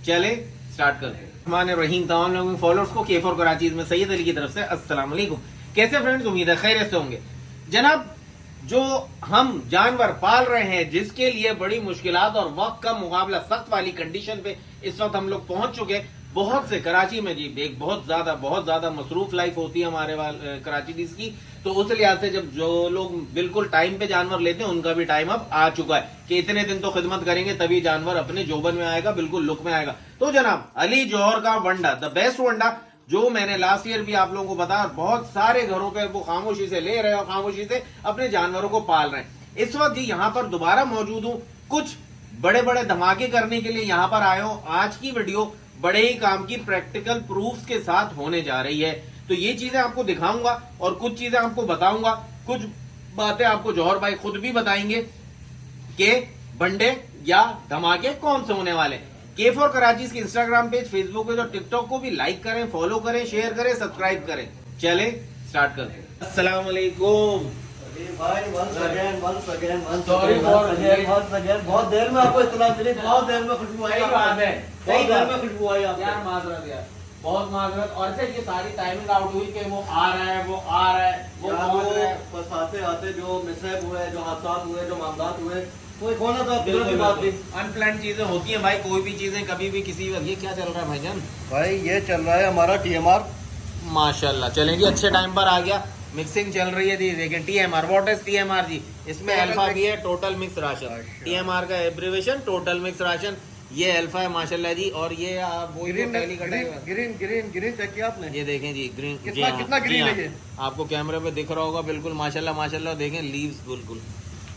चले स्टार्ट करते हैं। हमारे रहीम तमाम लोगों फॉलोअर्स को केफ और कराची में सैयद अली की तरफ से अस्सलाम वालेकुम। कैसे फ्रेंड्स, उम्मीद है खैरियत से होंगे। जनाब, जो हम जानवर पाल रहे हैं जिसके लिए बड़ी मुश्किलात और वक्त का मुकाबला सख्त वाली कंडीशन पे इस वक्त हम लोग पहुंच चुके हैं। बहुत से कराची में जी एक बहुत ज्यादा मसरूफ लाइफ होती है हमारे कराची डिस की, तो उस लिहाज से जब जो लोग बिल्कुल टाइम पे जानवर लेते हैं उनका भी टाइम अब आ चुका है कि इतने दिन तो खिदमत करेंगे तभी जानवर अपने जोबन में आएगा, बिल्कुल लुक में आएगा। तो जनाब, अली जौहर का वंडा, द बेस्ट वंडा, जो मैंने लास्ट ईयर भी आप लोगों को बताया, बहुत सारे घरों पे वो खामोशी से ले रहे हैं और खामोशी से अपने जानवरों को पाल रहे हैं। इस वक्त यहाँ पर दोबारा मौजूद हूँ, कुछ बड़े बड़े धमाके करने के लिए यहाँ पर आए हूँ। आज की वीडियो बड़े ही काम की प्रैक्टिकल प्रूफ्स के साथ होने जा रही है, तो ये चीजें आपको दिखाऊंगा और कुछ चीजें आपको बताऊंगा, कुछ बातें आपको जौहर भाई खुद भी बताएंगे कि वनडे या धमाके कौन से होने वाले। केफ और कराची की इंस्टाग्राम पेज, फेसबुक पेज और टिकटॉक को भी लाइक करें, फॉलो करें, शेयर करें, सब्सक्राइब करें। चले स्टार्ट करते हैं। अस्सलाम वालेकुम भाई, once again, Sorry for बहुत देर में आपको इतना मिली, बहुत देर में खुशबू आई। सही बात है, बहुत सही देर बात में है। खुशबू आई आपको। यार माजरत, यार बहुत माजरत। और अच्छा, ये सारी टाइमिंग आउट हुई कि वो आ रहा है, वो आ रहा है, वो पहुंच रहा है। बस आते आते जो मिसहैप हुए, जो हादसा हुए, जो मामलात हुए, वो एक होना था, कुदरत की बात थी। अनप्लान चीजें होती हैं भाई, कोई भी चीजें कभी भी किसी वक्त। ये क्या चल रहा है भाईजान? भाई ये चल रहा है हमारा TMR। माशाल्लाह, चलें जी, अच्छे टाइम पर आ गया। मिक्सिंग चल रही है जी, देखिए TMR। व्हाट इज TMR जी? इसमें अल्फा भी है, टोटल मिक्स राशन। TMR का एब्रिवेशन टोटल मिक्स राशन। ये अल्फा है माशाल्लाह जी। और ये वो ग्रीन चेक किया आपने? ये देखें जी, ग्रीन कितना ग्रीन है ये? आपको कैमरे पे दिख रहा होगा, बिल्कुल माशाल्लाह माशाल्लाह। देखें लीव्स बिल्कुल,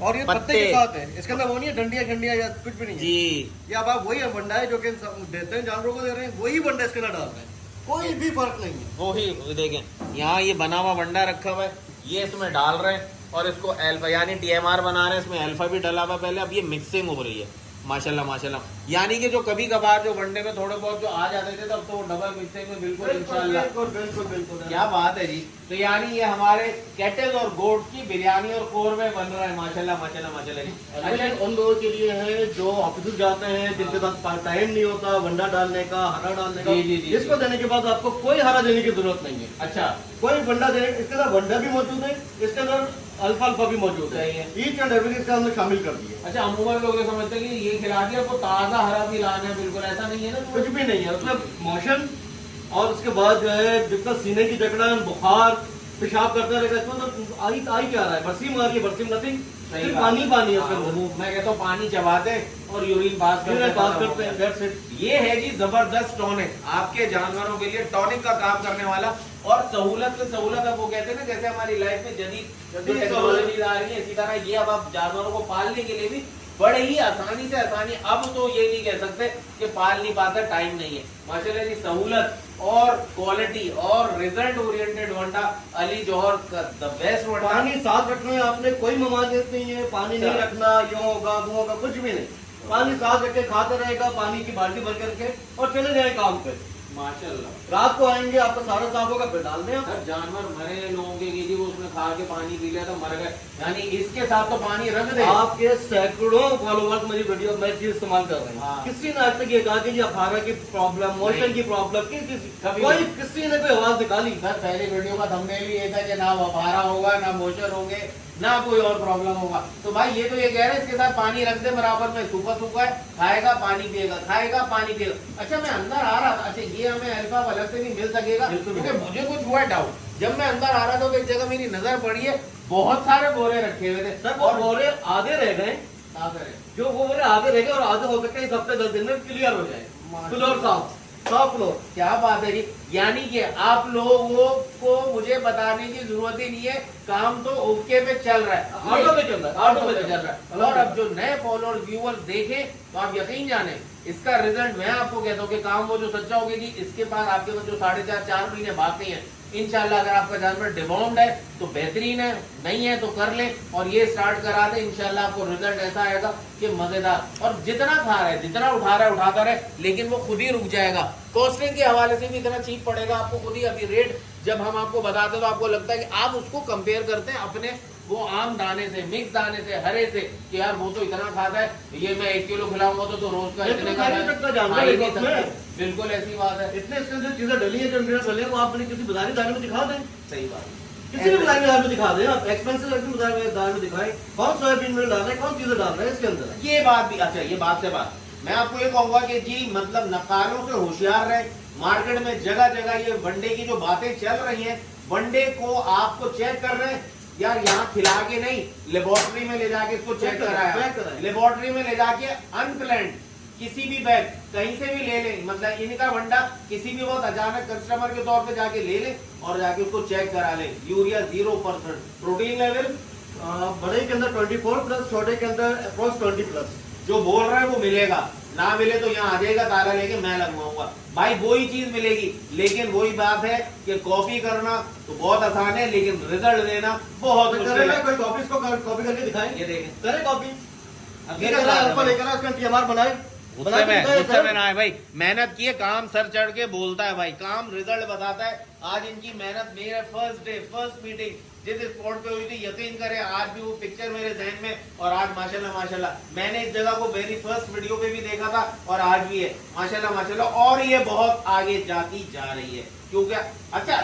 और ये पत्ते के साथ है, इसके अंदर वो नहीं है डंडियां या कुछ भी नहीं है जी। ये अब आप वही वंडा है जो कि देते हैं, जानवरों को दे रहे हैं, वही वंडा इसके अंदर डाल रहे हैं, कोई भी फर्क नहीं है। वही देखें, यहाँ ये बना हुआ वंडा रखा हुआ है, ये इसमें डाल रहे हैं और इसको अल्फा यानी TMR बना रहे हैं। इसमें अल्फा भी डला हुआ पहले, अब ये मिक्सिंग हो रही है माशाल्लाह माशाल्लाह। यानी कि जो कभी कभार जो वनडे में थोड़े बहुत जो आ जाते थे, तब तो वो डबल मिक्सिंग में बिल्कुल इंशाल्लाह। बिल्कुल क्या बात है जी। तो यानी ये हमारे कैटल और गोट की बिरयानी और कोरमे बन रहा है माशाल्लाह माशाल्लाह माशाल्लाह जी। अच्छा, उन लोगों के लिए है जो ऑफिस जाते हैं, जिनके पास टाइम नहीं होता वंडा डालने का, हरा डालने का। जी। इसको देने के बाद आपको कोई हरा देने की जरूरत नहीं है। अच्छा, कोई वंडा देने, इसके अंदर वंडा भी मौजूद है, इसके अंदर अल्फा भी मौजूद है। सही है। ईच एंड एवरी इसके अंदर शामिल कर दिए। अच्छा, अमूमन लोग ये समझते हैं कि ये खिला दिया आपको ताजा हरा भी लाना है, बिल्कुल ऐसा नहीं है ना। कुछ भी नहीं है, मतलब मोशन और उसके बाद जो है जितना सीने की जकड़न, बुखार, पेशाब करता रहेगा, इसमें तो आई क्या रहा है, बरसीम आ रही है, बरसीम नथिंग, सही पानी पानी है उसके हाँ, अंदर। मैं कहता हूँ पानी चबाते और यूरिन पास करते हैं, that's it। ये है जी जबरदस्त टॉनिक, आपके जानवरों के लिए टॉनिक का काम करने वाला। और सहूलत से सहूलत, अब वो कहते हैं ना, जैसे हमारी लाइफ में जदीद जो टेक्नोलॉजी आ रही है, इसी तरह ये अब आप जानवरों को पालने के लिए भी बड़े ही आसानी से आसानी। अब तो ये नहीं कह सकते कि पाल नहीं पाता, टाइम नहीं है। माशाल्लाह जी, सहूलत और क्वालिटी और रिजल्ट ओरिएंटेड वंडा अली जौहर का द बेस्ट वंडा। पानी साथ रखना है आपने, कोई ममानियत नहीं है, पानी नहीं रखना, यूं होगा वो होगा, कुछ भी नहीं। पानी साथ रख के खाते रहेगा, पानी की बाल्टी भर करके और चले जाए काम पे। माशाल्लाह, रात को आएंगे, आपका सारा साफ होगा, फिर डाल दें आप। सर जानवर मरे लोगों के जी, वो उसमें खा के पानी पी लिया तो मर गए, यानी इसके साथ तो पानी रख दे। आपके सैकड़ों फॉलोवर्स मेरी वीडियो में चीज इस्तेमाल कर रहे हैं। हाँ। किसी ने आज तक ये कहा कि जी अफारा की प्रॉब्लम, मोशन की प्रॉब्लम, किसी ने कोई आवाज निकाली? सर पहले वीडियो का थंबनेल ही ये था कि ना वफारा होगा, ना मोशन होंगे, ना कोई और प्रॉब्लम होगा। तो भाई ये तो ये कह रहे हैं इसके साथ पानी रख दे बराबर में, सूखा सूखा है, खाएगा पानी पिएगा, खाएगा पानी पिएगा। अच्छा, मैं अंदर आ रहा था, अच्छा ये हमें अल्फा अलग से भी मिल सकेगा? क्योंकि मुझे कुछ हुआ डाउट, जब मैं अंदर आ रहा था तो एक जगह मेरी नजर पड़ी है, बहुत सारे बोरे रखे हुए थे सर वो बोरे आधे रह गए, जो वो बोरे आधे रह गए और आधे हो सकते हैं इस हफ्ते 10 दिन में क्लियर हो जाए, फ्लोर साफ फ्लोर। क्या बात है जी। यानी कि आप लोगों को मुझे बताने की जरूरत ही नहीं है, काम तो ओके पे चल रहा है, ऑटो पे चल रहा है, ऑटो पे चल रहा है। और अब जो नए फॉलोअर्स व्यूअर्स देखें तो आप यकीन जाने इसका रिजल्ट मैं आपको कहता हूँ कि काम वो जो सच्चा होगी जी। इसके बाद आपके पास जो 4.5-4 महीने बाकी हैं, इंशाल्लाह अगर आपका जानवर डिबॉन्ड है तो बेहतरीन है, नहीं है तो कर लें और ये स्टार्ट करा दें। इंशाल्लाह आपको रिजल्ट ऐसा आएगा कि मजेदार। और जितना खा रहा है, जितना उठा रहा है उठाता रहे, लेकिन वो खुद ही रुक जाएगा। कॉस्टिंग के हवाले से भी इतना चीप पड़ेगा आपको खुद ही। अभी रेट जब हम आपको बताते हैं तो आपको लगता है कि आप उसको कंपेयर करते हैं अपने वो आम दाने से, मिक्स दाने से, हरे से कि यार वो तो इतना खाता है, ये मैं 1 किलो खिलाऊंगा तो रोज का इतने का खा ही नहीं सकता। बिल्कुल ऐसी बात है। इतने इसके अंदर चीजें डली है जो मिनरल डले हैं, वो आप किसी बाजारी दाने में दिखा दें, सही बात, किसी भी बाजारी दाने में दिखा दें, आप एक्सपेंसिव बाजारी दाने में दिखाएं कौन सोयाबीन मिल डाल रहे हैं, कौन चीजें डाल रहे हैं इसके अंदर। ये बात भी अच्छा, ये बात से बात मैं आपको ये कहूंगा कि जी मतलब नकारों से होशियार रहे। मार्केट में जगह जगह ये वनडे की जो बातें चल रही हैं, वनडे को आपको चेक कर रहे हैं यार, यहाँ खिला के नहीं, लेबोरेटरी में ले जाके इसको चेक कराया, लेबोरेटरी में ले जाके अनप्लान्ड किसी भी बैग कहीं से भी ले लें, मतलब इनका वंडा किसी भी बहुत अचानक कस्टमर के तौर पे जाके ले लें और जाके उसको चेक करा लें। यूरिया 0%, प्रोटीन लेवल बड़े के अंदर 24+, छोटे के अंदर अप्रोक्स 20+। जो बोल रहे हैं वो मिलेगा, ना मिले तो यहाँ आ जाएगा ताला लेके मैं लगवाऊंगा भाई, वही चीज मिलेगी। लेकिन वही बात है कि कॉपी करना तो बहुत आसान है, लेकिन रिजल्ट देना बहुत मुश्किल है। कोई कॉपी को कॉपी करके दिखाएं, ये देखें, करे कॉपी, अब ये अल्फा लेकर उसका टीएमआर बनाए, भाई मेहनत किए, काम सर चढ़ के बोलता है भाई, काम रिजल्ट बताता है। आज इनकी मेहनत, मेरे फर्स्ट डे फर्स्ट मीटिंग जिस स्पॉट पे हुई थी, यकीन करें आज भी वो पिक्चर मेरे जहन में, और आज माशाल्लाह माशाल्लाह मैंने इस जगह को मेरी फर्स्ट वीडियो पे भी देखा था और आज भी है माशाल्लाह माशाल्लाह, और ये बहुत आगे जाती जा रही है। क्योंकि अच्छा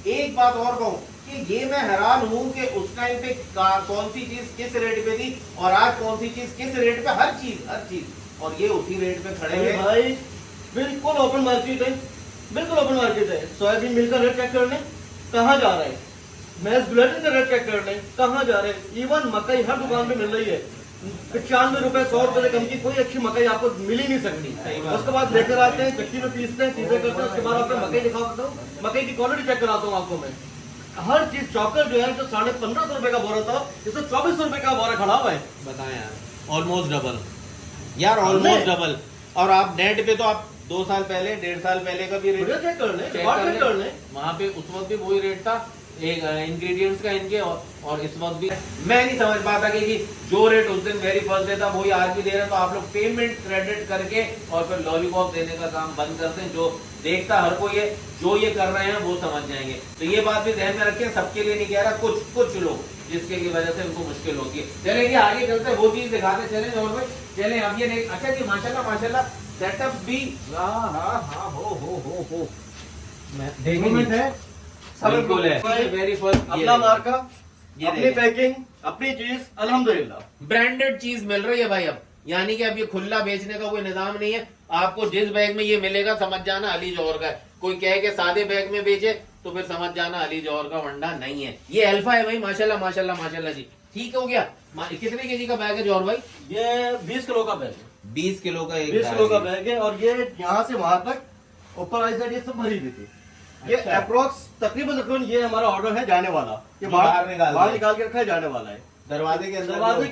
एक बात और कहूँ कि ये मैं हैरान हूँ कि उस टाइम पे कौन सी चीज किस रेट पे थी और आज कौन सी चीज किस रेट पे, हर चीज, और ये उसी रेट पे खड़े हैं भाई। बिल्कुल ओपन मार्केट है, बिल्कुल ओपन मार्केट है। सोयाबीन मिल का रेट चेक कर लें कहाँ जा रहा है, मैस ग्लूटेन का रेट चेक कर लें कहाँ जा रहे हैं। इवन मकई हर दुकान पे मिल रही है, 95 रुपए 100 रुपए से कम की कोई अच्छी मकई आपको मिल ही नहीं सकती। उसके बाद लेकर आते हैं, चक्की में पीसते हैं, चीजें करते हैं, उसके बाद आपको मकई दिखाता हूँ, मकई की क्वालिटी चेक कराता हूँ आपको मैं। हर चीज चौकर जो है, जो 1550 रुपए का बोरा था, इसमें 2400 रुपए का बोरा खड़ा हुआ है। बताएं यार, ऑलमोस्ट डबल यार, ऑलमोस्ट डबल। और आप नेट पे तो आप 2 साल पहले 1.5 साल पहले का भी रेट चेक कर लें, वहाँ पे उस वक्त भी वही रेट था एक इंग्रेडिएंट्स का इनके, और इस वक्त भी मैं नहीं समझ पाता कि जो रेट उस दिन वेरी फर्स्ट डे था वही आज भी दे रहे हैं। तो आप लोग पेमेंट क्रेडिट करके और फिर लॉलीपॉप देने का काम बंद करते हैं। जो देखता हर कोई है, जो ये कर रहे हैं वो समझ जाएंगे। तो ये बात भी ध्यान में रखें, सबके लिए नहीं कह रहा, कुछ लोग जिसके की वजह से उनको मुश्किल होती है। चले ये आगे चलते हैं, वो चीज दिखाते चले। और भाई चले अब ये नहीं, अच्छा जी माशाल्लाह माशाल्लाह सेटअप भी हो डेवलपमेंट है, बिल्कुल है, वेरी फर्स्ट अपना मार्का, अपनी पैकिंग, अपनी चीज, अल्हम्दुलिल्लाह ब्रांडेड चीज मिल रही है भाई अब। यानी कि अब ये खुला बेचने का कोई निजाम नहीं है। आपको जिस बैग में ये मिलेगा समझ जाना अली जौहर का है। कोई कहे कि सादे बैग में बेचे तो फिर समझ जाना अली जौहर का वंडा नहीं है। ये अल्फा है भाई, माशाल्लाह माशाल्लाह माशाल्लाह जी। ठीक हो गया। कितने केजी का बैग है जौहर भाई? ये 20 किलो का बैग है, 20 किलो का 20 किलो का बैग है। और ये यहाँ से वहां तक ऊपर आई साइड ये सब भरी हुई थी। ये अप्रोक्स तकरीबन ये हमारा ऑर्डर है जाने वाला, ये बाहर निकाल के रखा है, जाने वाला है। दरवाजे के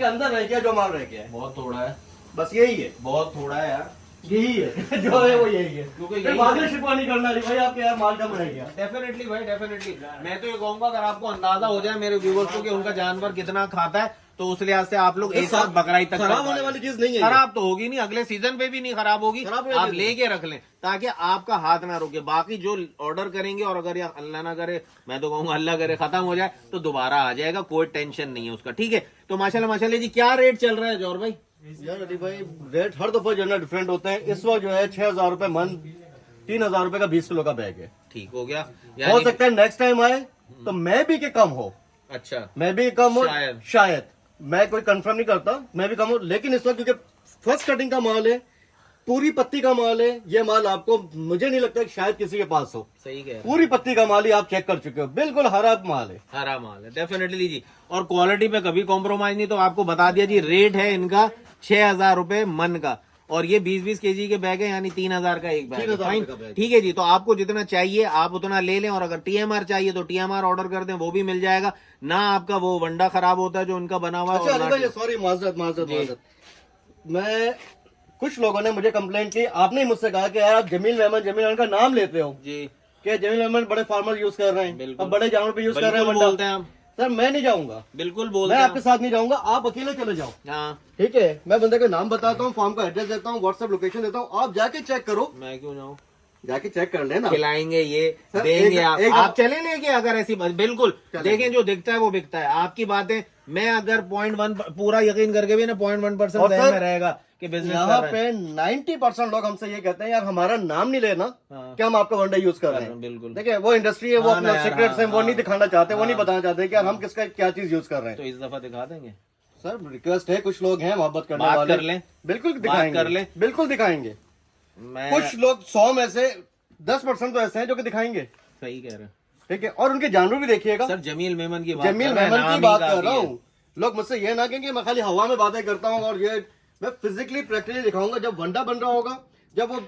अंदर रह गया, जो माल रह गया है बहुत थोड़ा है, बस यही है, बहुत थोड़ा है यार, यही है जो है वो यही है। क्योंकि बाद में शिकवा नहीं करना भाई, आपके यार माल कम रह गया। डेफिनेटली भाई डेफिनेटली। मैं तो ये कहूंगा अगर आपको अंदाजा हो जाए मेरे व्यूवर्स को कि उनका जानवर कितना खाता है, तो उस लिहाज से आप लोग एक साथ बकराई तक खराब होने वाली चीज नहीं है, खराब तो होगी नहीं, अगले सीजन पे भी नहीं खराब होगी। आप लेके रख लें ताकि आपका हाथ ना रुके। बाकी जो ऑर्डर करेंगे और अगर या अल्लाह ना करे, मैं तो कहूंगा अल्लाह करे खत्म हो जाए तो दोबारा आ जाएगा, कोई टेंशन नहीं है उसका। ठीक है, तो माशाल्लाह माशाल्लाह जी। क्या रेट चल रहा है जौहर भाई? यार अली भाई रेट हर दफा जो है डिफरेंट होते हैं। इस वक्त जो है 6000 रुपए मन, 3000 रुपए का 20 किलो का बैग है। ठीक हो गया, हो सकता है नेक्स्ट टाइम आए तो मैं भी के कम हो, अच्छा मैं भी कम हो, शायद मैं कोई कंफर्म नहीं करता, मैं भी कम हो। लेकिन इस वक्त क्योंकि फर्स्ट कटिंग का माल है, पूरी पत्ती का माल है, ये माल आपको मुझे नहीं लगता कि शायद किसी के पास हो। सही कह, पूरी पत्ती का माल ही आप चेक कर चुके हो, बिल्कुल हरा माल है, हरा माल है डेफिनेटली जी। और क्वालिटी पे कभी कॉम्प्रोमाइज नहीं। तो आपको बता दिया जी, रेट है इनका 6000 रुपए मन का, और ये 20-20 केजी के बैग है, यानी 3000 का एक बैग है। ठीक है जी, तो आपको जितना चाहिए आप उतना ले लें, और अगर टीएमआर चाहिए तो टीएमआर ऑर्डर कर दें, वो भी मिल जाएगा ना। आपका वो वंडा खराब होता है जो उनका बना हुआ है। अच्छा सॉरी, माजरत, मैं कुछ लोगों ने मुझे कंप्लेंट की, आपने मुझसे कहा कि यार आप जमील अहमद का नाम लेते हो जी, कि जमील अहमद बड़े फार्मर यूज कर रहे हैं, अब बड़े जानवर पे यूज कर रहे हैं, बोलते हैं। सर मैं नहीं जाऊंगा, बिल्कुल बोल, मैं आपके साथ नहीं जाऊंगा, आप अकेले चले जाओ। हाँ ठीक है, मैं बंदे का नाम बताता हूँ, फार्म का एड्रेस देता हूँ, व्हाट्सएप लोकेशन देता हूँ, आप जाके चेक करो। मैं क्यों जाऊँ? जाके चेक कर लेना, खिलाएंगे ये सर, देंगे आप चले लेके अगर ऐसी बात बिल्कुल चलेंगे। देखें जो दिखता है वो बिकता है। आपकी बातें मैं अगर 0.1 पूरा यकीन करके भी ना 0.1% और ध्यान सर, में रहेगा कि बिजनेस यहाँ कर रहे हैं। पे 90% लोग हमसे ये कहते हैं यार हमारा नाम नहीं लेना हाँ। कि हम आपका वनडा यूज कर रहे हैं। बिल्कुल। देखिए वो इंडस्ट्री है, वो हाँ अपना ना यार, सीक्रेट्स हाँ, है, वो नहीं हाँ। दिखाना चाहते, वो नहीं हाँ। बताना चाहते कि यार हम किसका क्या चीज यूज कर रहे तो हैं। इस दफा दिखा देंगे, सर रिक्वेस्ट है, कुछ लोग हैं मोहब्बत करने बात वाले, कर लें, बिल्कुल बात दिखाएंगे, कर लें। बिल्कुल दिखाएंगे। मैं कुछ लोग 100 में से 10% तो ऐसे हैं जो कि दिखाएंगे, सही कह रहे हैं ठीक है। और उनके जानवर भी देखिएगा, सर। जमील मेमन की बात जमील कर रहे हैं, मेमन नाम की ही बात काफी कर रहा है। हूँ। लोग मुझसे ये ना कहेंगे मैं खाली हवा में बातें करता हूँ, और ये मैं फिजिकली प्रैक्टिकली दिखाऊंगा जब वंडा बन रहा होगा, जब वो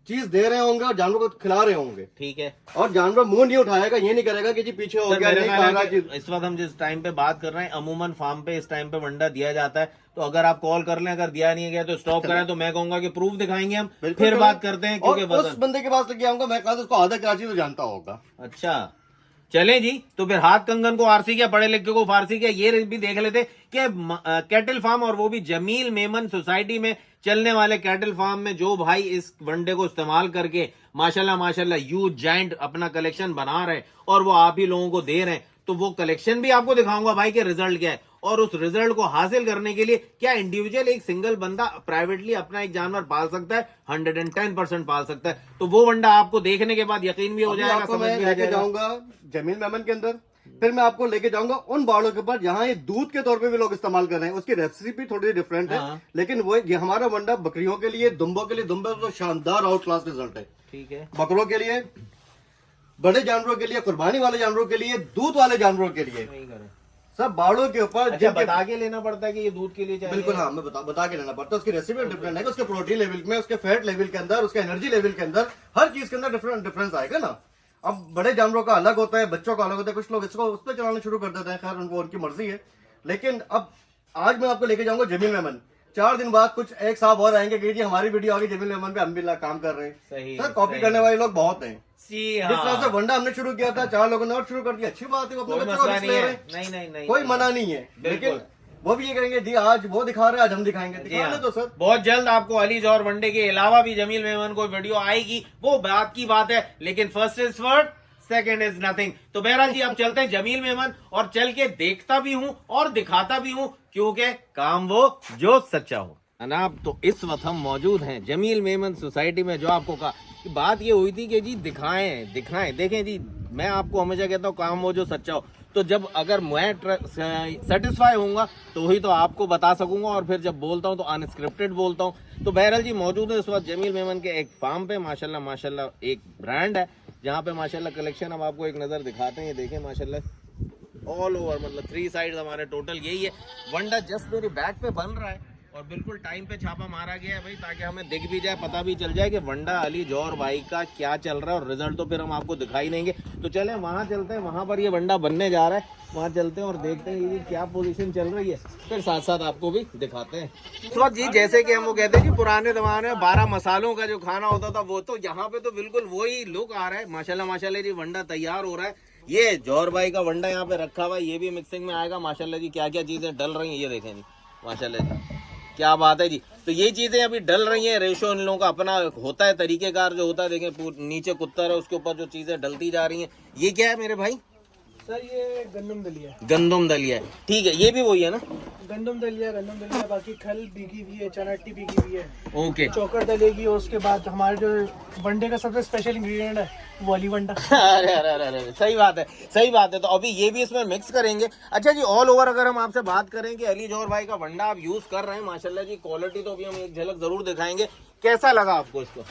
चीज दे रहे होंगे और जानवर को खिला रहे होंगे, ठीक है। और जानवर मुंह नहीं उठाएगा, ये नहीं करेगा कि जी पीछे हो सर, गया, मेरे नहीं ख्याल है खा रहा कि कि इस वक्त हम जिस टाइम पे बात कर रहे हैं अमूमन फार्म पे इस टाइम पे वंडा दिया जाता है। तो अगर आप कॉल कर लें, अगर दिया नहीं गया तो स्टॉप करें, तो मैं कहूंगा कि प्रूफ दिखाएंगे हम, बिल्कुल फिर करें। बात करते हैं। और क्योंकि उस बंदे के पास लेके आऊंगा, मैं कहा उसको आधा कराची तो जानता होगा। अच्छा चले जी, तो फिर हाथ कंगन को आरसी क्या, पढ़े लिखे को फारसी क्या, ये भी देख लेते कि कैटल फार्म, और वो भी जमील मेमन सोसाइटी में चलने वाले कैटल फार्म में जो भाई इस वनडे को इस्तेमाल करके माशाल्लाह माशाल्लाह ह्यूज जायंट अपना कलेक्शन बना रहे हैं, और वो आप ही लोगों को दे रहे हैं। तो वो कलेक्शन भी आपको दिखाऊंगा भाई कि रिजल्ट क्या है, और उस रिजल्ट को हासिल करने के लिए क्या इंडिविजुअल एक सिंगल बंदा प्राइवेटली अपना एक जानवर पाल सकता है, 110% पाल सकता है। तो वो वंडा आपको देखने के बाद यकीन भी हो अभी जाएगा, आपको समझ मैं भी आ लेके जाएगा। जाऊंगा जमील मेमन के अंदर, फिर मैं आपको लेके जाऊंगा उन बाड़ों के ऊपर जहाँ ये दूध के तौर पे भी लोग इस्तेमाल कर रहे हैं। उसकी रेसिपी थोड़ी डिफरेंट है, हाँ। लेकिन वो ये हमारा वंडा बकरियों के लिए, दुम्बों के लिए, दुम्बे तो शानदार आउट क्लास रिजल्ट है। ठीक है, बकरों के लिए, बड़े जानवरों के लिए, कुर्बानी वाले जानवरों के लिए, दूध वाले जानवरों के लिए, नहीं करें। सब बाड़ों के ऊपर अच्छा, जिनके- बता के लेना पड़ता है कि ये दूध के लिए चाहिए। बिल्कुल हाँ, मैं बता के लेना पड़ता है। उसकी रेसिपी डिफरेंट है, उसके प्रोटीन लेवल में, उसके फैट लेवल के अंदर, उसके एनर्जी लेवल के अंदर, हर चीज के अंदर डिफरेंस आएगा ना। अब बड़े जानवरों का अलग होता है, बच्चों का अलग होता है। कुछ लोग इसको उस पर चलाना शुरू कर देते हैं, खैर उनको उनकी मर्जी है। लेकिन अब आज मैं आपको लेके जाऊंगा जमील मेमन। 4 दिन बाद कुछ एक साहब और आएंगे कि जी हमारी वीडियो आ गई जमील मेमन पे, हम भी काम कर रहे हैं। सही सर है, कॉपी सही करने है। वाले लोग बहुत हैं। जी जिस तरह से हाँ, वंडा हमने शुरू किया था, 4 लोगों ने और शुरू कर दिया, अच्छी बात है, वो अपने कोई बच्चों को मसला रिस्क नहीं ले है। रहे हैं। नहीं नहीं नहीं, कोई मना नहीं है, बिल्कुल। लेकिन वो भी ये कहेंगे जी आज वो दिखा रहे हैं, आज हम दिखाएंगे, जी दिखाने हाँ। तो सर। बहुत जल्द आपको अलीज और वनडे के अलावा भी जमील मेमन को वीडियो आएगी, वो बात की बात है। लेकिन first is first, second is nothing. तो बहरहाल जी आप चलते हैं जमील मेमन, और चल के देखता भी हूं और दिखाता भी हूं, क्योंकि काम वो जो सच्चा हो। अनाब, तो इस वक्त हम मौजूद हैं जमील मेमन सोसाइटी में। जो आपको कहा कि बात ये हुई थी कि जी दिखाएं दिखाएं, देखें जी, मैं आपको हमेशा कहता हूँ काम वो जो सच्चा हो। तो जब अगर मैं सेटिस्फाई होऊंगा तो ही तो आपको बता सकूंगा, और फिर जब बोलता हूँ तो अनस्क्रिप्टेड बोलता हूँ। तो बहरहाल जी मौजूद है इस वक्त जमील मेमन के एक फार्म पे, माशाल्लाह माशाल्लाह एक ब्रांड है जहाँ पे माशाल्लाह कलेक्शन हम आपको एक नज़र दिखाते हैं। ये देखें माशाल्लाह ऑल ओवर, मतलब 3 साइड हमारे टोटल यही है। वंडा जस्ट मेरी बैक पे बन रहा है, और बिल्कुल टाइम पे छापा मारा गया है भाई, ताकि हमें दिख भी जाए, पता भी चल जाए कि वंडा अली जौहर भाई का क्या चल रहा है, और रिजल्ट तो फिर हम आपको दिखाई देंगे। तो चलें वहाँ चलते हैं, वहाँ पर ये वंडा बनने जा रहा है, वहाँ चलते हैं और देखते हैं ये क्या पोजीशन चल रही है, फिर साथ साथ आपको भी दिखाते हैं। इस वक्त जी जैसे कि हम वो कहते हैं कि पुराने जमाने में 12 मसालों का जो खाना होता था, वो तो यहाँ पे तो बिल्कुल वही लुक आ रहा है। माशाल्लाह माशाल्लाह जी वंडा तैयार हो रहा है। ये जौहर भाई का वंडा यहाँ पे रखा हुआ है, ये भी मिक्सिंग में आएगा। माशाल्लाह जी क्या क्या चीजें डल रही हैं ये देखें जी, माशाल्लाह जी क्या बात है जी। तो ये चीजें अभी डल रही हैं, रेशो इन लोगों का अपना होता है, तरीकेकार जो होता है। देखें नीचे कुत्तर है, उसके ऊपर जो चीजें डलती जा रही हैं। ये क्या है मेरे भाई? सर ये गंदम दलिया है। गंदम दलिया है, ठीक है, ये भी वही है ना? गंदम दलिया, बाकी खल भीगी हुई है, चना अट्टी भीगी हुई है, ओके। चौकर डलेगी, और उसके बाद हमारे जो वनडे का सबसे स्पेशल इंग्रेडिएंट है वो वाली वंडा। अरे अरे अरे अरे, सही बात है, सही बात है। तो अभी ये भी इसमें मिक्स करेंगे। अच्छा जी, ऑल ओवर अगर हम आपसे बात करें कि अली जौहर भाई का वंडा आप यूज कर रहे हैं, माशाल्लाह जी क्वालिटी तो अभी हम एक झलक जरूर दिखाएंगे। कैसा लगा आपको इसको?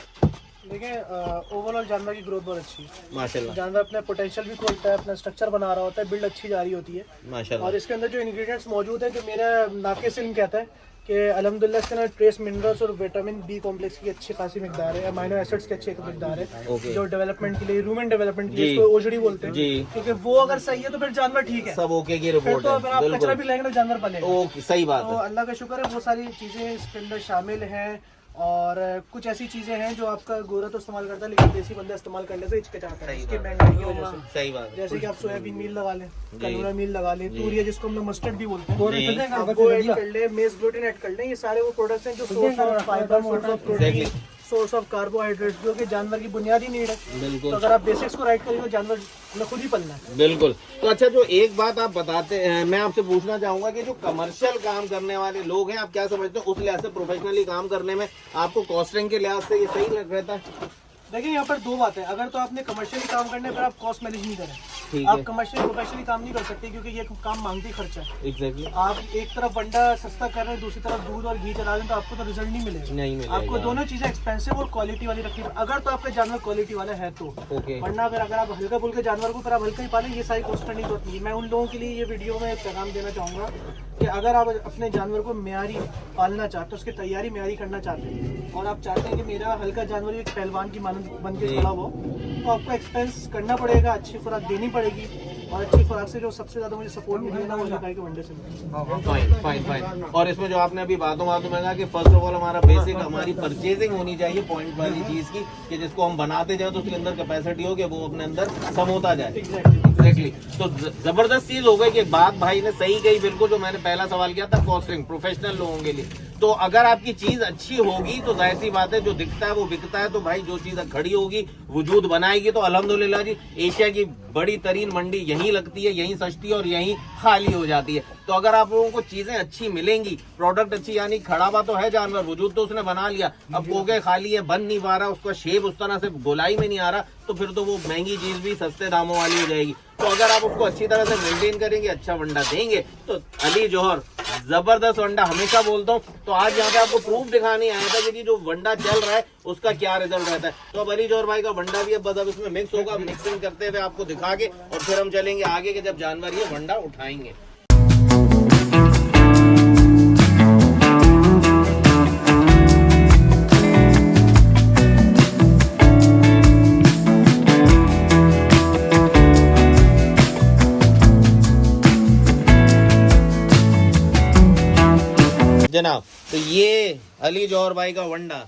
देखें ओवरऑल जानवर की ग्रोथ बहुत अच्छी है, माशाल्लाह जानवर अपना पोटेंशियल भी खोलता है, अपना स्ट्रक्चर बना रहा होता है, बिल्ड अच्छी जा रही होती है। माशाल्लाह। और इसके अंदर जो इंग्रेडिएंट्स मौजूद है, जो मेरा नाकिस इल्म कहता है कि अल्हम्दुलिल्लाह इसके अंदर ट्रेस मिनरल्स और विटामिन बी कॉम्प्लेक्स की अच्छी खासी मिकदार है, अमाइनो एसिड्स की अच्छी मिकदार है, Okay. जो डेवलपमेंट के लिए, ह्यूमन डेवलपमेंट के जी। लिए इसको ओजड़ी बोलते हैं जी। क्योंकि वो अगर सही है तो फिर जानवर ठीक है, सब ओके की फिर रिपोर्ट तो है, अगर आप कचरा बिल्कुल भी लाएंगे तो जानवर पलेगा। ओके, सही बात तो है। अल्लाह का शुक्र है वो सारी चीजें इसके अंदर शामिल हैं। और कुछ ऐसी चीजें हैं जो आपका गोरा तो इस्तेमाल करता है, लेकिन देसी बंदा इस्तेमाल करने से हिचकिचाता है सही इसकी बात है। महंगाई की वजह से। सही बात है। जैसे कि आप सोयाबीन मील लगा लें, कनोरा मील लगा लें, तूरिया जिसको हम लोग मस्टर्ड भी बोलते जी। हैं, आप वो ऐड कर लें, मेज ग्लूटेन ऐड कर लें। ये सारे वो प्रोडक्ट्स हैं जो source of fibre, source of protein, source of carbohydrates, जो कि जानवर की बुनियादी नीड है। बिल्कुल। तो अगर आप बेसिक्स को राइट करेंगे तो जानवर में खुद ही पलना है। बिल्कुल। तो अच्छा, जो एक बात आप बताते हैं, मैं आपसे पूछना चाहूंगा कि जो कमर्शियल काम करने वाले लोग हैं, आप क्या समझते हो उस लिहाज से प्रोफेशनली काम करने में आपको कॉस्टिंग के लिहाज से ये सही लग रहता है? देखिए यहाँ पर दो बातें, अगर तो आपने कमर्शियली काम करने पर आप कॉस्ट मैनेज नहीं ठीक करें, है। आप कमर्शियल प्रोफेशनली काम नहीं कर सकते, क्योंकि ये काम मांगती खर्चा है। एग्जैक्टली। आप एक तरफ बंडा सस्ता कर रहे हैं, दूसरी तरफ दूध और घी चला रहे हैं, तो आपको तो रिजल्ट नहीं मिलेगा। नहीं मिलेगा। आपको दोनों चीजें एक्सपेंसिव और क्वालिटी वाली रखनी है, अगर तो आपका जानवर क्वालिटी वाला है तो। ओके। वरना फिर अगर आप हल्का फुल्के जानवर को फिर आप हल्का ही पालें, ये सारी कॉस्ट करने की जरूरत नहीं है। मैं उन लोगों के लिए ये वीडियो में पैगाम देना चाहूँगा कि अगर आप अपने जानवर को म्यारी पालना चाहते हो, उसकी तैयारी म्यारी करना चाहते हैं, और आप चाहते हैं कि मेरा हल्का जानवर एक पहलवान की मानद बन के खड़ा हो, तो आपको एक्सपेंस करना पड़ेगा, अच्छी खुराक देनी पड़ेगी, और अच्छी खुराक से जो सबसे ज्यादा मुझे सपोर्ट मिली है ना, वो गाय के वनडे से मिली। Fine fine fine. और इसमें जो आपने अभी बातों में कहा कि फर्स्ट ऑफ ऑल हमारा बेसिक हमारी परचेजिंग होनी चाहिए पॉइंट वाली चीज की, कि जिसको हम बनाते जाए तो उसके अंदर कैपेसिटी हो कि वो अपने अंदर समोता जाए। एग्जैक्टली। तो जबरदस्त चीज हो गई कि बात भाई ने सही कही बिल्कुल, जो मैंने पहला सवाल किया था कॉस्टिंग प्रोफेशनल लोगों के लिए। तो अगर आपकी चीज अच्छी होगी तो जाहिर सी बात है जो दिखता है वो बिकता है। तो भाई जो चीज खड़ी होगी वजूद बनाएगी तो अल्हम्दुलिल्लाह जी, एशिया की बड़ी तरीन मंडी यहीं लगती है, यहीं सस्ती है और यहीं खाली हो जाती है। तो अगर आप लोगों को चीजें अच्छी मिलेंगी, प्रोडक्ट अच्छी, यानी खड़ा हुआ तो है जानवर, वजूद तो उसने बना लिया, अब कोके खाली है, बन नहीं पा रहा, उसका शेप उस तरह से गोलाई में नहीं आ रहा, तो फिर तो वो महंगी चीज भी सस्ते दामों वाली हो जाएगी। तो अगर आप उसको अच्छी तरह से मेंटेन करेंगे, अच्छा वंडा देंगे, तो अली जौहर जबरदस्त वंडा हमेशा बोलता हूँ। तो आज यहाँ पे आपको प्रूफ दिखाने आया था कि जो वंडा चल रहा है उसका क्या रिजल्ट रहता है। तो अब अली जौहर भाई का वंडा भी अब बस अब इसमें मिक्स होगा, मिक्सिंग करते हुए आपको दिखा के और फिर हम चलेंगे आगे के जब जानवर ये वंडा उठाएंगे। जनाब, तो ये अली जौहर भाई का वंडा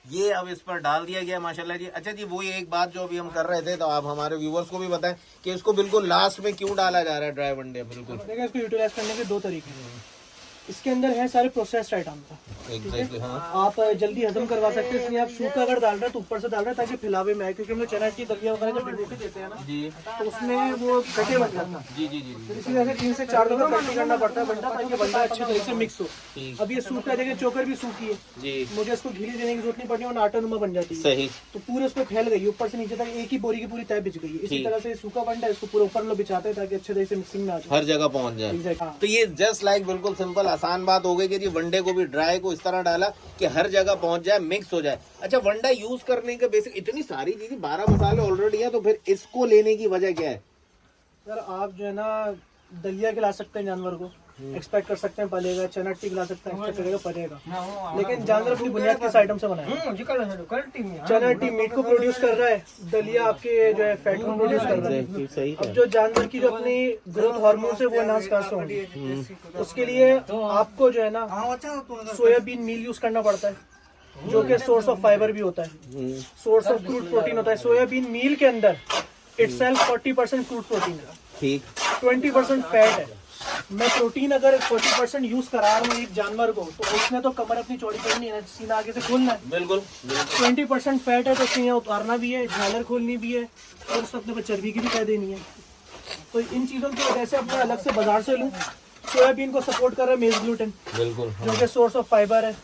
ये अब इस पर डाल दिया गया माशाल्लाह जी। अच्छा जी, वही एक बात जो अभी हम कर रहे थे, तो आप हमारे व्यूवर्स को भी बताएं कि इसको बिल्कुल लास्ट में क्यों डाला जा रहा है ड्राई वंडे। बिल्कुल देखिए, इसको यूटिलाइज करने के दो तरीके हैं। इसके अंदर है सारे प्रोसेस्ड आइटम का, एग्जैक्टली। हाँ, आप जल्दी हजम करवा सकते हैं, इसलिए आप सूखा अगर डाल रहे हैं तो ऊपर से डाल रहे हैं ताकि फैलावे में आए, क्योंकि हम लोग चना की दलिया वगैरह जब भिगो के देते हैं ना, जी तो उसमें वो गटे बन जाता है। जी जी जी तो इसी वजह से 3 से 4 दफा कट्टी करना पड़ता है बंडा, ताकि बंडा अच्छी तरह से मिक्स हो। ठीक। अब ये सूखा है, देखिए चोकर भी सूखी है, जी, मुझे इसको घी देने की जरूरत नहीं पड़ती, और आटा नुमा बन जाती है। सही। तो पूरे उसमें फैल गई, ऊपर से नीचे तक एक ही बोरी की पूरी तय बिछ गई है। इसी ठीक। तरह से सूखा बंडा इसको पूरे ऊपर लोग बिछाते हैं ताकि अच्छे तरह से मिक्सिंग में आ जाए। हर जगह पहुंच जाए। एग्जैक्ट। तो ये जस्ट लाइक बिल्कुल सिंपल आसान बात हो गई कि जी वंडे को भी ड्राई को इस तरह डाला कि हर जगह पहुंच जाए, मिक्स हो जाए। अच्छा, वंडा यूज करने के बेसिक इतनी सारी चीजें, 12 मसाले ऑलरेडी हैं, तो फिर इसको लेने की वजह क्या है? सर आप जो है ना दलिया खिला सकते हैं जानवर को, एक्सपेक्ट कर सकते हैं पलेगा, चना टी खिला सकते हैं, एक्सपेक्ट करेगा पलेगा, लेकिन जानवर अपनी बुनियाद किस आइटम से बना है? चना टी मीट को प्रोड्यूस कर रहा है, दलिया आपके जो है फैट को प्रोड्यूस कर रहा है। सही अब जो जानवर की जो अपनी ग्रोथ हार्मोन है वो एनहांस कहाँ से होंगे, उसके लिए आपको जो है ना सोयाबीन मील यूज करना पड़ता है, जो कि सोर्स ऑफ फाइबर भी होता है, सोर्स ऑफ क्रूड प्रोटीन होता है। सोयाबीन मील के अंदर इटसेल्फ 40% क्रूड प्रोटीन है, ठीक। 20% फैट है। मैं प्रोटीन अगर 40% यूज करा रहा हूँ एक जानवर को, तो उसने तो कमर अपनी चौड़ी करनी है, सीना आगे से खोलना है। बिल्कुल। 20% फैट है तो सीना उतारना भी है, झालर खोलनी भी है, और उस अपने चर्बी की भी कह देनी है। तो इन चीजों की वजह से अब मैं अलग से बाजार से लूँ। सोयाबीन को सपोर्ट कर रहा है मेज ग्लूटेन, बिल्कुल। जो कि सोर्स ऑफ फाइबर है।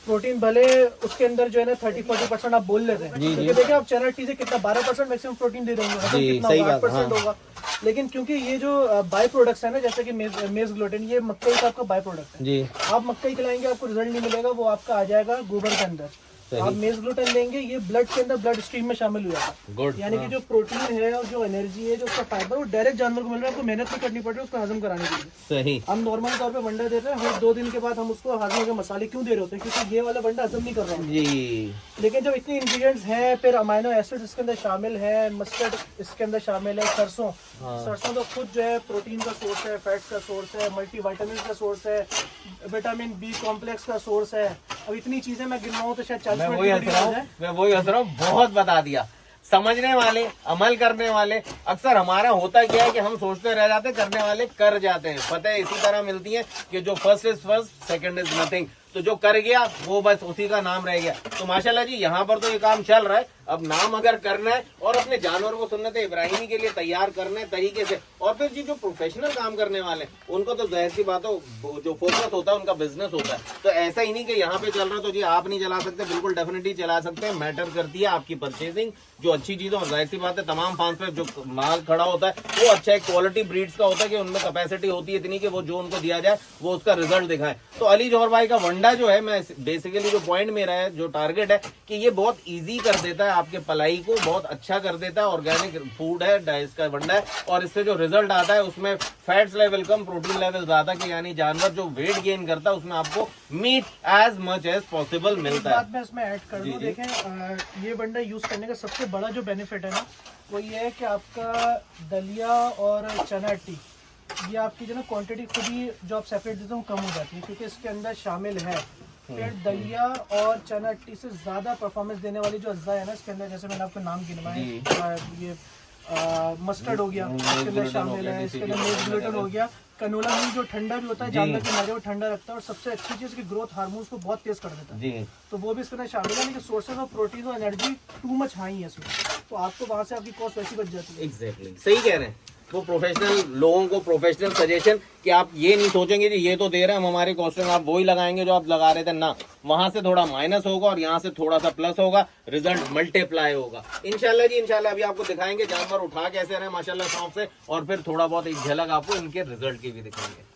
प्रोटीन भले उसके अंदर जो है ना 30-40% आप बोल लेते हैं, क्योंकि देखिए आप चना टी से कितना 12% मैक्सिमम प्रोटीन दे देंगे, जी, कितना सही 8% बात, होगा। लेकिन क्योंकि ये जो बाय प्रोडक्ट्स है ना, जैसे कि मेज ग्लूटेन, ये मक्कई का आपका बाय प्रोडक्ट है। जी, आप मक्कई खिलाएंगे आपको रिजल्ट नहीं मिलेगा, वो आपका आ जाएगा गोबर के अंदर। आप मेज ग्लूटेन लेंगे, ये ब्लड के अंदर ब्लड स्ट्रीम में शामिल हुआ है। गुड। यानी कि जो प्रोटीन है और जो एनर्जी है, जो उसका फाइबर, वो डायरेक्ट जानवर को मिल रहा है, आपको मेहनत नहीं करनी पड़ रही है उसको हजम कराने के लिए। सही। हम नॉर्मल तौर पे वंडा दे रहे हैं, हर 2 दिन के बाद हम उसको हजम के मसाले क्यों दे रहे होते हैं, क्योंकि ये वाला वंडा हजम नहीं कर रहा है। जी, लेकिन जब इतने इंग्रेडिएंट्स हैं, फिर अमाइनो एसिड इसके अंदर शामिल है, मस्टर्ड इसके अंदर शामिल है, सरसों, सरसों तो खुद जो है प्रोटीन का सोर्स है, फैट्स का सोर्स है, मल्टीविटामिन का सोर्स है, विटामिन बी कॉम्प्लेक्स का सोर्स है। अब इतनी चीजें मैं गिन रहा हूँ तो शायद 40 मिनट की वीडियो हो जाए। मैं वही हंस रहा हूँ, बहुत बता दिया। समझने वाले, अमल करने वाले, अक्सर हमारा होता क्या है कि हम सोचते रह जाते हैं, करने वाले कर जाते हैं। पता है इसी तरह मिलती है कि जो first is first, second is nothing. तो जो कर गया वो बस उसी का नाम रह गया। तो माशाल्लाह जी यहाँ पर तो ये काम चल रहा है। अब नाम अगर करना है और अपने जानवर को सुन्नत इब्राहिमी के लिए तैयार करने हैं तरीके से, और फिर जी जो प्रोफेशनल काम करने वाले हैं उनको तो जाहिर सी बात हो जो फोकस होता है उनका बिजनेस होता है। तो ऐसा ही नहीं कि यहाँ पे चल रहा तो जी आप नहीं चला सकते, बिल्कुल डेफिनेटली चला सकते हैं। मैटर करती है आपकी परचेसिंग, जो अच्छी चीजें, और जाहिर सी बात है तमाम फार्म पे जो माल खड़ा होता है वो अच्छा है, क्वालिटी ब्रीड्स का होता है कि उनमें कैपेसिटी होती है इतनी कि वो जो उनको दिया जाए वो उसका रिजल्ट दिखाए। तो अली जौहर भाई का वंडा जो है, मैं बेसिकली जो पॉइंट मेरा है, जो टारगेट है कि ये बहुत ईजी कर देता है आपके पलाई को, बहुत अच्छा कर देता है। ऑर्गेनिक फूड है, डाइस का वंडा है, और इससे जो रिजल्ट आता है उसमें फैट्स लेवल कम, प्रोटीन लेवल ज्यादा, कि यानी जानवर जो वेट गेन करता है उसमें आपको meet as much as possible मिलता है। बात मैं इसमें ऐड कर दूं, देखें ये वंडा यूज करने का सबसे बड़ा जो बेनिफिट है ना, वो ये है कि आपका दलिया और चना टी, ये आपकी जो ना क्वांटिटी खुद ही जो आप सेपरेट देते हो कम हो जाती है, क्योंकि इसके अंदर शामिल है। फिर दलिया और चना टी से ज़्यादा परफॉर्मेंस देने वाली जो अज्जा है ना इसके अंदर, जैसे मैंने आपको नाम गिनवाए, ये मस्टर्ड हो गया, इसके अंदर शामिल है, इसके अंदर मेज ग्लूटेन हो गया, कनोला मिल्क जो ठंडा भी होता है, जानवर के नरे वो ठंडा रखता है, और सबसे अच्छी चीज़ की ग्रोथ हार्मोन्स को बहुत तेज कर देता है, तो वो भी इसके अंदर शामिल है। लेकिन सोर्सेज ऑफ प्रोटीन और एनर्जी टू मच हाई है इसमें, तो आपको वहाँ से आपकी कॉस्ट वैसी बच जाती है। एग्जैक्टली सही कह रहे हैं। वो प्रोफेशनल लोगों को प्रोफेशनल सजेशन कि आप ये नहीं सोचेंगे कि ये तो दे रहे हैं हम हमारे कॉस्टिंग, आप वही लगाएंगे जो आप लगा रहे थे ना, वहां से थोड़ा माइनस होगा और यहाँ से थोड़ा सा प्लस होगा, रिजल्ट मल्टीप्लाई होगा। इंशाल्लाह जी इंशाल्लाह अभी आपको दिखाएंगे जानवर उठा कैसे रहे माशाल्लाह शौक से, और फिर थोड़ा बहुत एक झलक आपको इनके रिजल्ट की भी दिखाएंगे।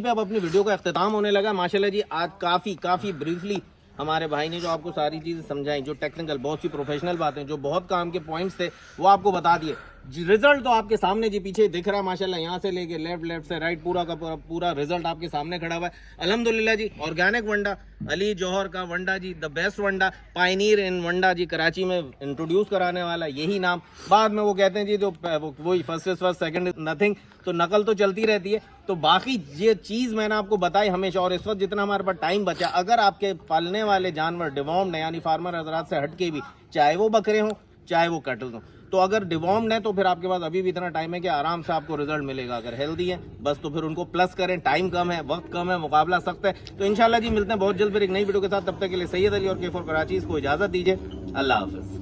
अब अपनी वीडियो का अख्ताम होने लगा माशाल्लाह जी। आज काफ़ी ब्रीफली हमारे भाई ने जो आपको सारी चीज़ें समझाई, जो टेक्निकल बहुत सी प्रोफेशनल बातें, जो बहुत काम के पॉइंट्स थे वो आपको बता दिए। रिजल्ट तो आपके सामने जी पीछे दिख रहा है माशाल्लाह, यहाँ से लेके लेफ्ट से राइट पूरा का पूरा रिजल्ट आपके सामने खड़ा हुआ है अल्हम्दुलिल्लाह जी। ऑर्गेनिक वंडा, अली जौहर का वंडा जी, द बेस्ट वंडा, पायनियर इन वंडा जी, कराची में इंट्रोड्यूस कराने वाला यही नाम। बाद में वो कहते हैं जी जो वही first is first second is nothing, तो नकल तो चलती रहती है। तो बाकी ये चीज़ मैंने आपको बताई हमेशा, और इस वक्त जितना हमारे पास टाइम बचा, अगर आपके पालने वाले जानवर डिवॉर्म्ड है यानी फार्मर हजरात से हटके भी, चाहे वो बकरे हों चाहे वो कैटल हों, तो अगर डिवॉर्म्ड है तो फिर आपके पास अभी भी इतना टाइम है कि आराम से आपको रिजल्ट मिलेगा। अगर हेल्दी है बस तो फिर उनको प्लस करें, टाइम कम है, वक्त कम है, मुकाबला सख्त है। तो इंशाल्लाह जी मिलते हैं बहुत जल्द फिर एक नई वीडियो के साथ। तब तक के लिए सैयद अली और K4 कराची को इजाज़त दीजिए। अल्लाह हाफिज़।